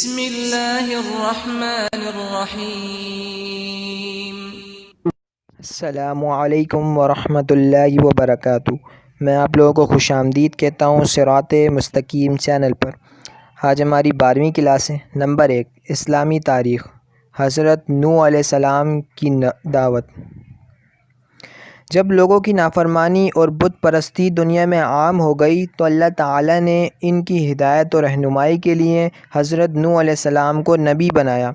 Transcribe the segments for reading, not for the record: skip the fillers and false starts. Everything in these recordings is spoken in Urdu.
بسم اللہ الرحمن الرحیم۔ السلام علیکم ورحمۃ اللہ وبرکاتہ۔ میں آپ لوگوں کو خوش آمدید کہتا ہوں صراط مستقیم چینل پر۔ آج ہماری 12ویں کلاس ہے۔ نمبر 1، اسلامی تاریخ۔ حضرت نوح علیہ السلام کی دعوت۔ جب لوگوں کی نافرمانی اور بت پرستی دنیا میں عام ہو گئی تو اللہ تعالیٰ نے ان کی ہدایت و رہنمائی کے لیے حضرت نوح علیہ السلام کو نبی بنایا۔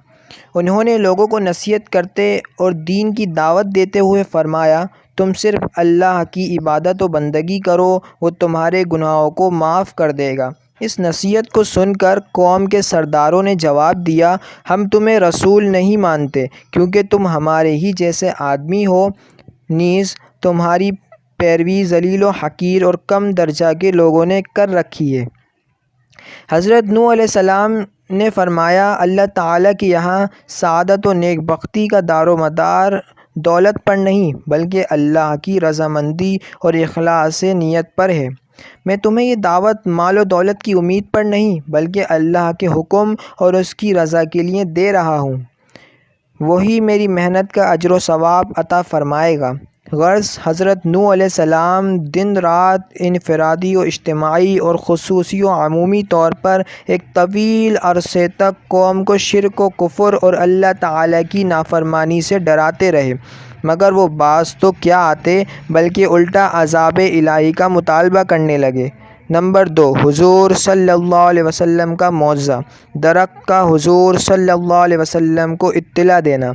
انہوں نے لوگوں کو نصیحت کرتے اور دین کی دعوت دیتے ہوئے فرمایا، تم صرف اللہ کی عبادت و بندگی کرو، وہ تمہارے گناہوں کو معاف کر دے گا۔ اس نصیحت کو سن کر قوم کے سرداروں نے جواب دیا، ہم تمہیں رسول نہیں مانتے کیونکہ تم ہمارے ہی جیسے آدمی ہو، نیز تمہاری پیروی ذلیل و حقیر اور کم درجہ کے لوگوں نے کر رکھی ہے۔ حضرت نوح علیہ السلام نے فرمایا، اللہ تعالیٰ کے یہاں سعادت و نیک بختی کا دار و مدار دولت پر نہیں بلکہ اللہ کی رضامندی اور اخلاص نیت پر ہے۔ میں تمہیں یہ دعوت مال و دولت کی امید پر نہیں بلکہ اللہ کے حکم اور اس کی رضا کے لیے دے رہا ہوں، وہی میری محنت کا اجر و ثواب عطا فرمائے گا۔ غرض حضرت نوح علیہ السلام دن رات انفرادی و اجتماعی اور خصوصی و عمومی طور پر ایک طویل عرصے تک قوم کو شرک و کفر اور اللہ تعالیٰ کی نافرمانی سے ڈراتے رہے، مگر وہ باز تو کیا آتے بلکہ الٹا عذاب الہی کا مطالبہ کرنے لگے۔ نمبر 2، حضور صلی اللہ علیہ وسلم کا معجزہ۔ درخت کا حضور صلی اللہ علیہ وسلم کو اطلاع دینا۔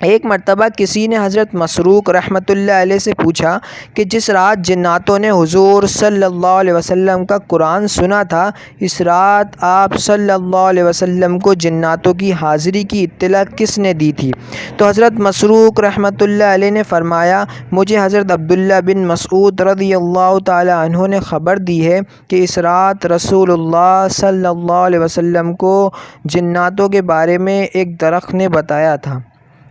ایک مرتبہ کسی نے حضرت مسروق رحمۃ اللہ علیہ سے پوچھا کہ جس رات جناتوں نے حضور صلی اللہ علیہ وسلم کا قرآن سنا تھا، اس رات آپ صلی اللہ علیہ وسلم کو جناتوں کی حاضری کی اطلاع کس نے دی تھی؟ تو حضرت مسروق رحمۃ اللہ علیہ نے فرمایا، مجھے حضرت عبداللہ بن مسعود رضی اللہ تعالی عنہ نے خبر دی ہے کہ اس رات رسول اللہ صلی اللہ علیہ وسلم کو جناتوں کے بارے میں ایک درخت نے بتایا تھا۔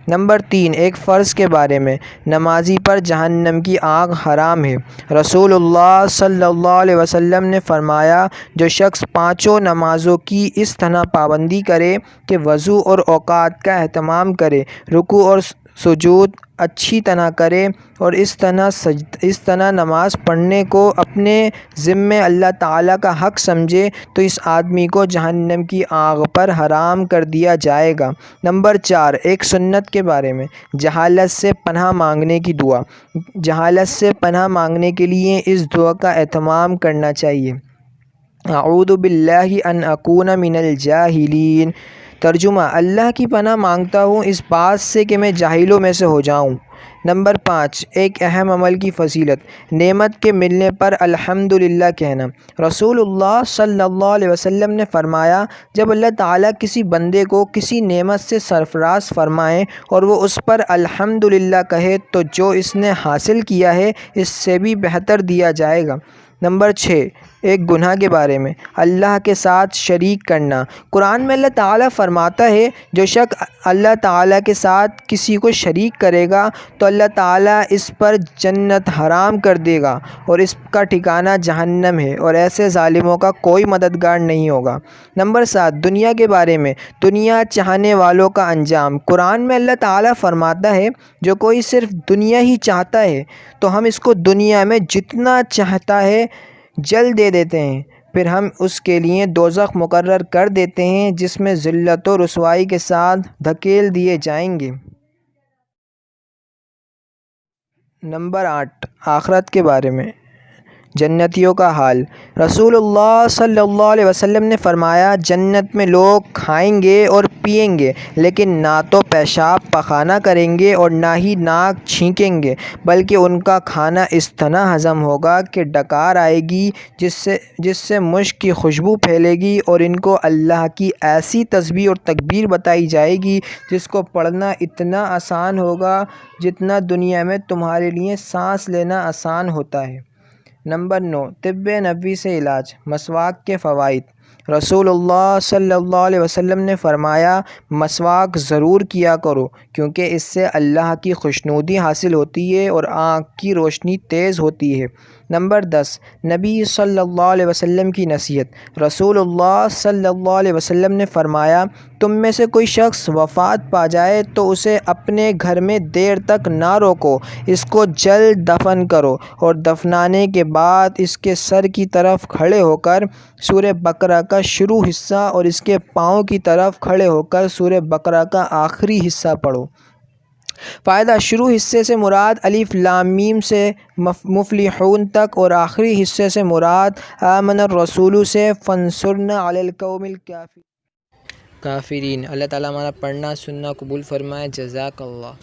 نمبر 3، ایک فرض کے بارے میں۔ نمازی پر جہنم کی آگ حرام ہے۔ رسول اللہ صلی اللہ علیہ وسلم نے فرمایا، جو شخص 5 نمازوں کی اس طرح پابندی کرے کہ وضو اور اوقات کا اہتمام کرے، رکوع اور سجود اچھی طرح کرے اور اس طرح نماز پڑھنے کو اپنے ذمے اللہ تعالیٰ کا حق سمجھے تو اس آدمی کو جہنم کی آگ پر حرام کر دیا جائے گا۔ نمبر 4، ایک سنت کے بارے میں۔ جہالت سے پناہ مانگنے کی دعا۔ جہالت سے پناہ مانگنے کے لیے اس دعا کا اہتمام کرنا چاہیے۔ اعوذ باللہ ان اکون من الجاہلین۔ ترجمہ، اللہ کی پناہ مانگتا ہوں اس بات سے کہ میں جاہلوں میں سے ہو جاؤں۔ نمبر 5، ایک اہم عمل کی فضیلت۔ نعمت کے ملنے پر الحمدللہ کہنا۔ رسول اللہ صلی اللہ علیہ وسلم نے فرمایا، جب اللہ تعالیٰ کسی بندے کو کسی نعمت سے سرفراز فرمائے اور وہ اس پر الحمدللہ کہے تو جو اس نے حاصل کیا ہے اس سے بھی بہتر دیا جائے گا۔ نمبر 6، ایک گناہ کے بارے میں۔ اللہ کے ساتھ شریک کرنا۔ قرآن میں اللہ تعالیٰ فرماتا ہے، جو شخص اللہ تعالیٰ کے ساتھ کسی کو شریک کرے گا تو اللہ تعالیٰ اس پر جنت حرام کر دے گا اور اس کا ٹھکانہ جہنم ہے اور ایسے ظالموں کا کوئی مددگار نہیں ہوگا۔ نمبر 7، دنیا کے بارے میں۔ دنیا چاہنے والوں کا انجام۔ قرآن میں اللہ تعالیٰ فرماتا ہے، جو کوئی صرف دنیا ہی چاہتا ہے تو ہم اس کو دنیا میں جتنا چاہتا ہے جل دے دیتے ہیں، پھر ہم اس کے لیے دوزخ مقرر کر دیتے ہیں جس میں ذلت و رسوائی کے ساتھ دھکیل دیے جائیں گے۔ نمبر 8، آخرت کے بارے میں۔ جنتیوں کا حال۔ رسول اللہ صلی اللہ علیہ وسلم نے فرمایا، جنت میں لوگ کھائیں گے اور پئیں گے لیکن نہ تو پیشاب پخانہ کریں گے اور نہ ہی ناک چھینکیں گے، بلکہ ان کا کھانا اس طرح ہضم ہوگا کہ ڈکار آئے گی جس سے مشک کی خوشبو پھیلے گی اور ان کو اللہ کی ایسی تسبیح اور تکبیر بتائی جائے گی جس کو پڑھنا اتنا آسان ہوگا جتنا دنیا میں تمہارے لیے سانس لینا آسان ہوتا ہے۔ نمبر 9، طب نبوی سے علاج۔ مسواک کے فوائد۔ رسول اللہ صلی اللہ علیہ وسلم نے فرمایا، مسواک ضرور کیا کرو کیونکہ اس سے اللہ کی خوشنودی حاصل ہوتی ہے اور آنکھ کی روشنی تیز ہوتی ہے۔ نمبر 10، نبی صلی اللہ علیہ وسلم کی نصیحت۔ رسول اللہ صلی اللہ علیہ وسلم نے فرمایا، تم میں سے کوئی شخص وفات پا جائے تو اسے اپنے گھر میں دیر تک نہ روکو، اس کو جلد دفن کرو، اور دفنانے کے بعد اس کے سر کی طرف کھڑے ہو کر سورہ بقرہ کا شروع حصہ اور اس کے پاؤں کی طرف کھڑے ہو کر سورہ بقرہ کا آخری حصہ پڑھو۔ فائدہ: شروع حصے سے مراد الف لام میم سے مفلحون تک، اور آخری حصے سے مراد آمن الرسول سے فانصرنا علی القوم الکافرین۔ اللہ تعالیٰ ہمارا پڑھنا سننا قبول فرمائے۔ جزاک اللہ۔